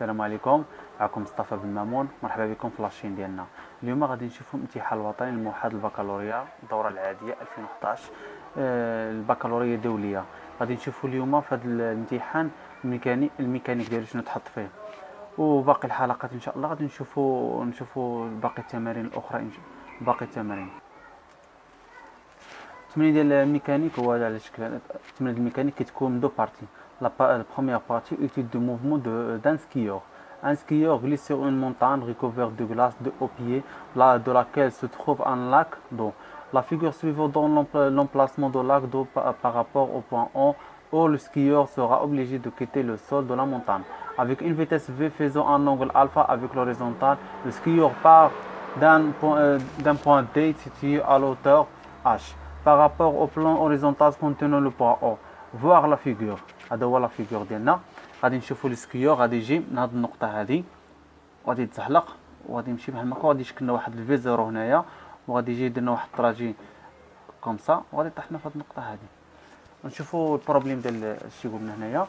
السلام عليكم. معكم مصطفى بن مامون، مرحبا بكم في لاشين ديالنا. اليوم غادي نشوفوا الامتحان الوطني الموحد البكالوريا الدوره العاديه 2011 البكالوريا الدوليه. غادي نشوفوا اليوم في هذا الامتحان الميكانيك ديالو شنو تحط فيه، وباقي الحلقات ان شاء الله غادي نشوفوا باقي التمارين الاخرى. باقي التمارين التمرين ديال الميكانيك هو على شكل التمرين الميكانيك كتكون من دو بارتي. La première partie, étude du mouvement d'un skieur. Un skieur glisse sur une montagne recouverte de glace de haut pied, de laquelle se trouve un lac d'eau. La figure suivante donne l'emplacement du lac d'eau par rapport au point O, où le skieur sera obligé de quitter le sol de la montagne. Avec une vitesse V faisant un angle alpha avec l'horizontale, le skieur part d'un point D situé à l'auteur H. Par rapport au plan horizontal contenant le point O. Voir la figure. هذا هو لا فيغور ديالنا. غادي نشوفوا السكيور غادي يجي من هذه النقطه هذه وغادي يتزحلق وغادي يمشي بحال هكا وغادي يشكل لنا واحد الفي زيرو هنايا وغادي يجي يدير لنا واحد التراجي كوم سا وغادي يطيح لنا في هذه النقطه هذه. نشوفوا البروبليم ديال اش يقول لنا هنايا.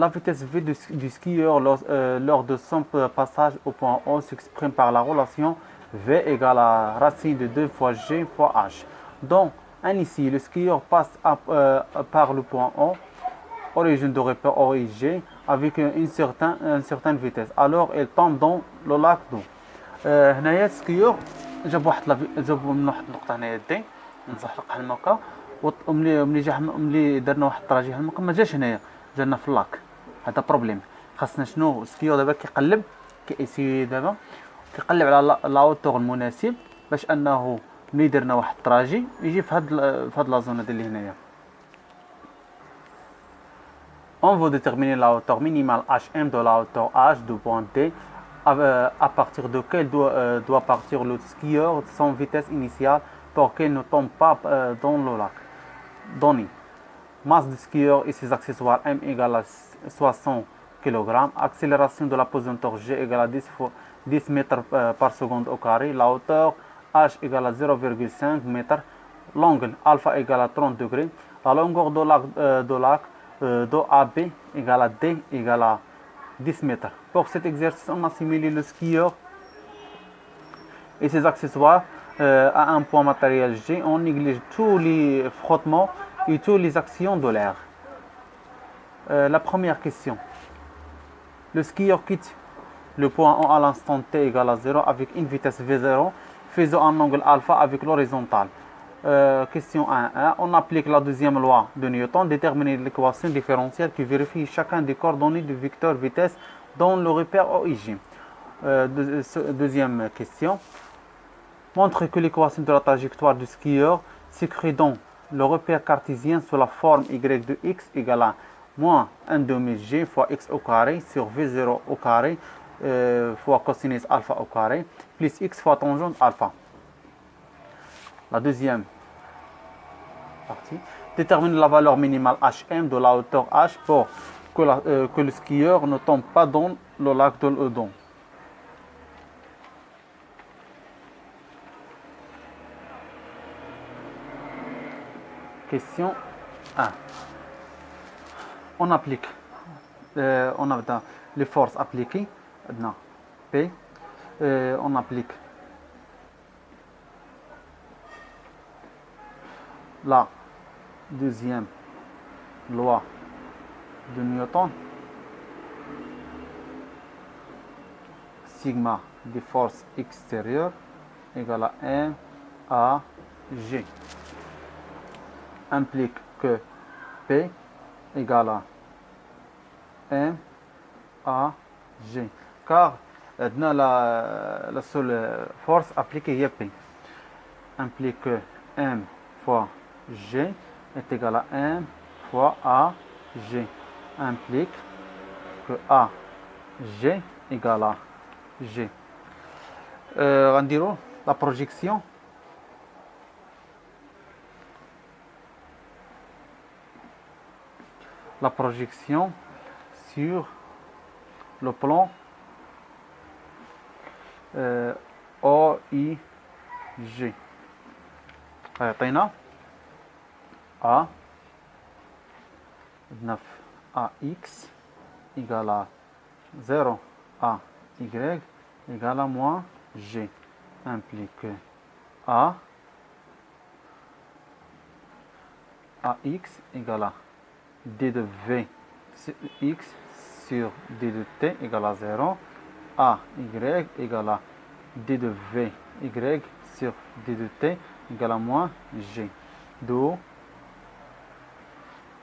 La vitesse v du skieur lors de son passage au point O s'exprime par la relation v égale à racine de 2 fois g fois h. Donc ici, le skieur passe par le point O, origine de repère OIG, avec une certaine vitesse. Alors, il tombe dans le lac d'eau. هنايا السكيور جاب من واحد النقطة هنايا دي نزحلق بحال هكا ملي درنا واحد التراجي بحال هكا ما جاش هنايا، جانا في اللاك. هذا بروبليم. خاصنا شنو السكيور دابا دابا كيقلب على لاوتور المناسب باش انه ملي درنا واحد التراجي يجي في هاد لا زون هادي اللي هنايا. On veut déterminer la hauteur minimale HM de la hauteur H du point D à partir de quel doit partir le skieur de son vitesse initiale pour qu'il ne tombe pas dans le lac. Donné. Masse du skieur et ses accessoires M égale à 60 kg. Accélération de la pesanteur G égale à 10 mètres par seconde au carré. La hauteur H égale à 0,5 mètres. L'angle alpha égale à 30 degrés. La longueur de lac d'OAB égale à D égale à 10 mètres. Pour cet exercice, on a simulé le skieur et ses accessoires à un point matériel G. On néglige tous les frottements et toutes les actions de l'air. La première question. Le skieur quitte le point O à l'instant T égale à 0 avec une vitesse V0 faisant un angle alpha avec l'horizontale. Question 1.1. On applique la deuxième loi de Newton, déterminer l'équation différentielle qui vérifie chacun des coordonnées du vecteur vitesse dans le repère OIG. Deuxième question. Montre que l'équation de la trajectoire du skieur s'écrit dans le repère cartésien sous la forme y de x égale à moins 1 demi g fois x au carré sur v0 au carré fois cosinus alpha au carré plus x fois tangente alpha. La deuxième partie. Détermine la valeur minimale HM de la hauteur H pour que le skieur ne tombe pas dans le lac de l'Eudon. Question 1. On applique. On a les forces appliquées. P. On applique la deuxième loi de Newton, sigma des forces extérieures égale à M à G, implique que P égale à M à G, car la seule force appliquée est P, implique que M fois G est égal à M fois AG, implique que AG égale à G. On dirait la projection. La projection sur le plan OIG. عطينا A 9 AX égale à 0 A Y égale à moins G implique que A AX égale à D de V X sur D de T égale à 0. AY égale à D de V Y sur D de T égale à moins G. D'où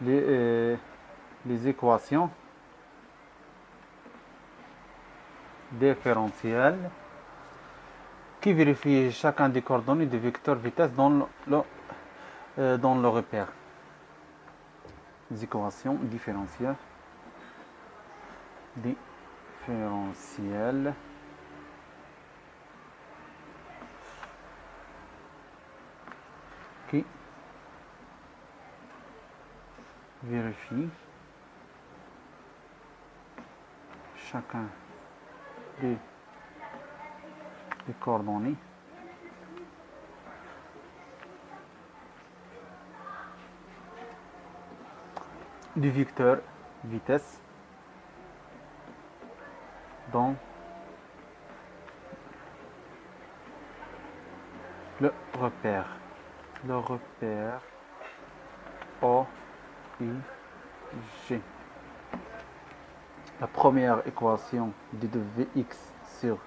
les équations différentielles qui vérifient chacun des coordonnées de vecteur vitesse dans le repère. Les équations différentielles qui vérifient chacun des coordonnées du vecteur vitesse dans le repère. Le repère OIG. La première équation d de Vx sur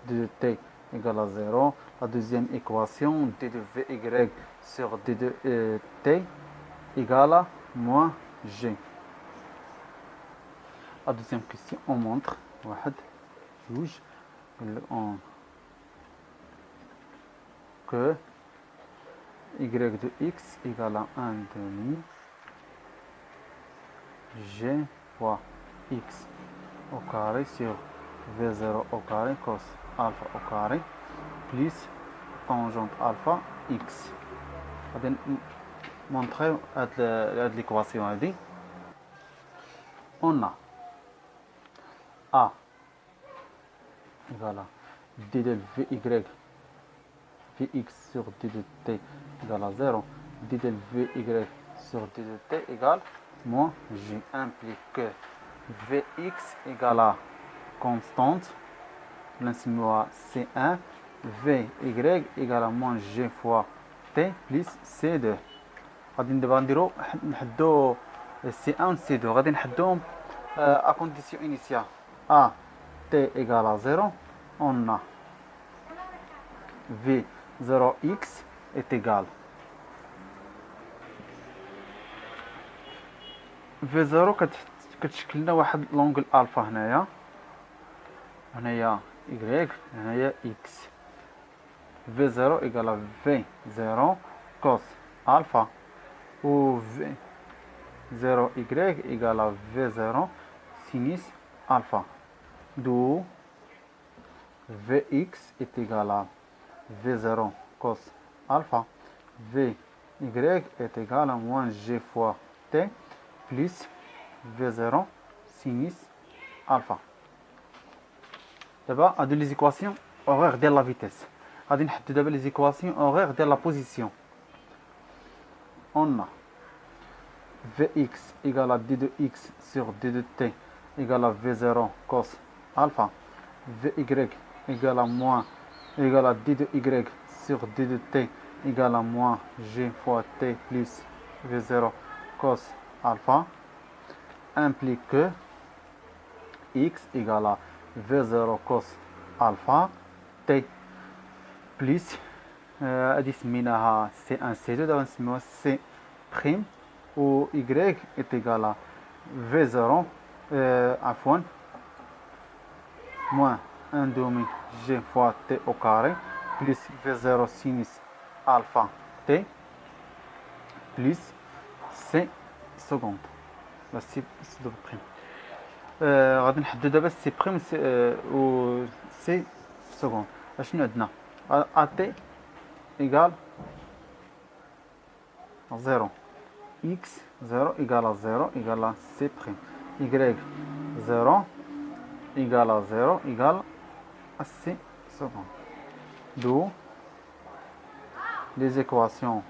d de t égale à 0. La deuxième équation d de Vy sur d de t égale à moins g. La deuxième question, on montre que y de x égale à 1 demi g fois x au carré sur v0 au carré cos alpha au carré plus tangente alpha x. On va montrer l'équation. On a A égale à d de Vy Vx sur d de t égale à 0. d de Vy sur d de t égale moins g implique que Vx égale à constante, l'insigne C1, Vy égale à moins g fois t plus C2. غادي دابا نديرو نحدو C1 و C2 غادي نحدوهم à condition initiale A t égale à 0. On a V0x est égal V0 كتشكل لنا واحد لونغل الفا هنايا y هنايا x. V0 égale à V0 cos alpha ou V0y égale à V0 sinus alpha. D'où Vx est égal à V0 cos alpha. Vy est égal à moins g fois t plus V0 sinus alpha. D'abord, on a les équations horaires de la vitesse. On a les équations horaires de la position. On a Vx égale à d de x sur d de t égale à V0 cos alpha. Vy égale à d de y sur d de t égale à moins g fois t plus V0 cos alpha implique que x égale à V0 cos alpha t plus هذه سميناها C1 C2 دابا نسميوها C prime و y est égal à V0 عفوا moins 1 demi g fois t au carré plus V0 sinus alpha t plus C seconde. لا C prime. غادي نحدد دابا C prime و C seconde. اشنو عندنا AT égale 0. X 0 égale à 0 égale à C prime. Y 0 égale à 0 égale à C seconde. D'où les équations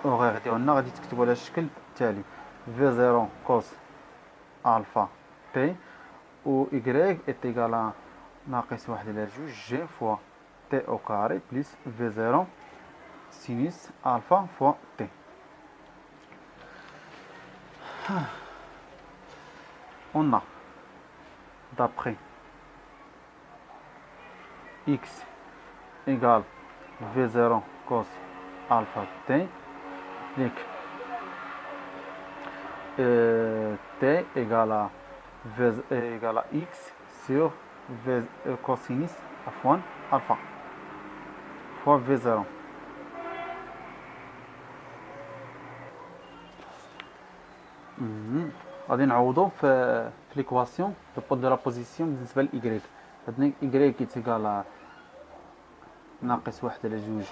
horaires ديالنا غادي تكتبوا على الشكل التالي V0 cos alpha t و y est égal à ناقص واحد على جوج g fois t au carré plus v0 sinus alpha fois t. On a d'après x égale v0 cos alpha t, t égale à x sur v cosinus fois alpha fois v0. غادي نعوضو في ليكواسيون دو لا بوزيسيون بالنسبه ل y. عندنا y كيتيكال ناقص واحد على جوج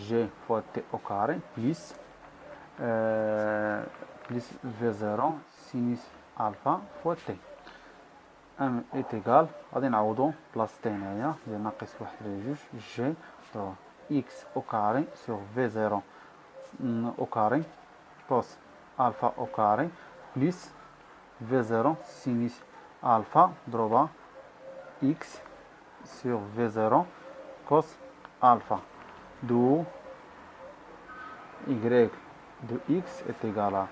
g فوا t au carré بليس v0 sinus alpha فوا t est égal. غادي نعوضو بلاص t هنايا ديال ناقص واحد على جوج g x au carré sur v0 au carré cos alpha au carré plus v0 sinus alpha ضربة x sur v0 cos alpha, d'où y de x est égal à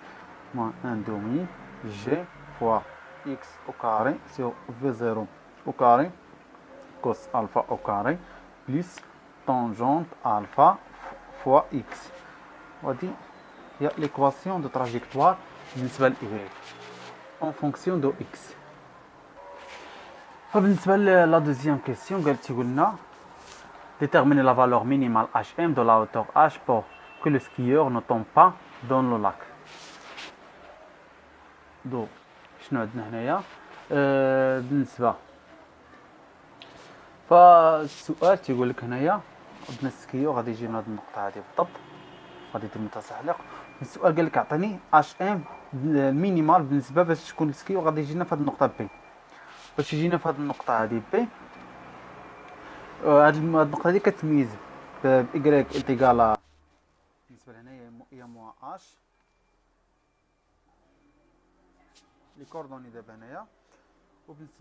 moins 1 demi g fois x au carré sur v0 au carré cos alpha au carré plus tangente alpha fois x. وهذه هي l'équation de trajectoire بالنسبة ل y en fonction de x. فبالنسبة لا deuxième question قالت لنا déterminer la valeur minimale hm de la hauteur h pour que le skieur ne tombe pas dans le lac. دو شنو عندنا هنايا بالنسبة فالسؤال تيقول لك هنايا عندنا السكيور غادي يجي من هذه النقطة هذه بالضبط، غادي يتم التسلق. السؤال قال لك اعطيني اش ام المينيمال بالنسبه باش تكون السكيو غادي يجينا في هذه النقطه بي. باش يجينا في هذه النقطه هذه بي، هذه النقطه هذه كتميز بايكغيك انتيغالا بالنسبه لهنايا هي موا اش لي كوردوني دابا هنايا، وبالنسبه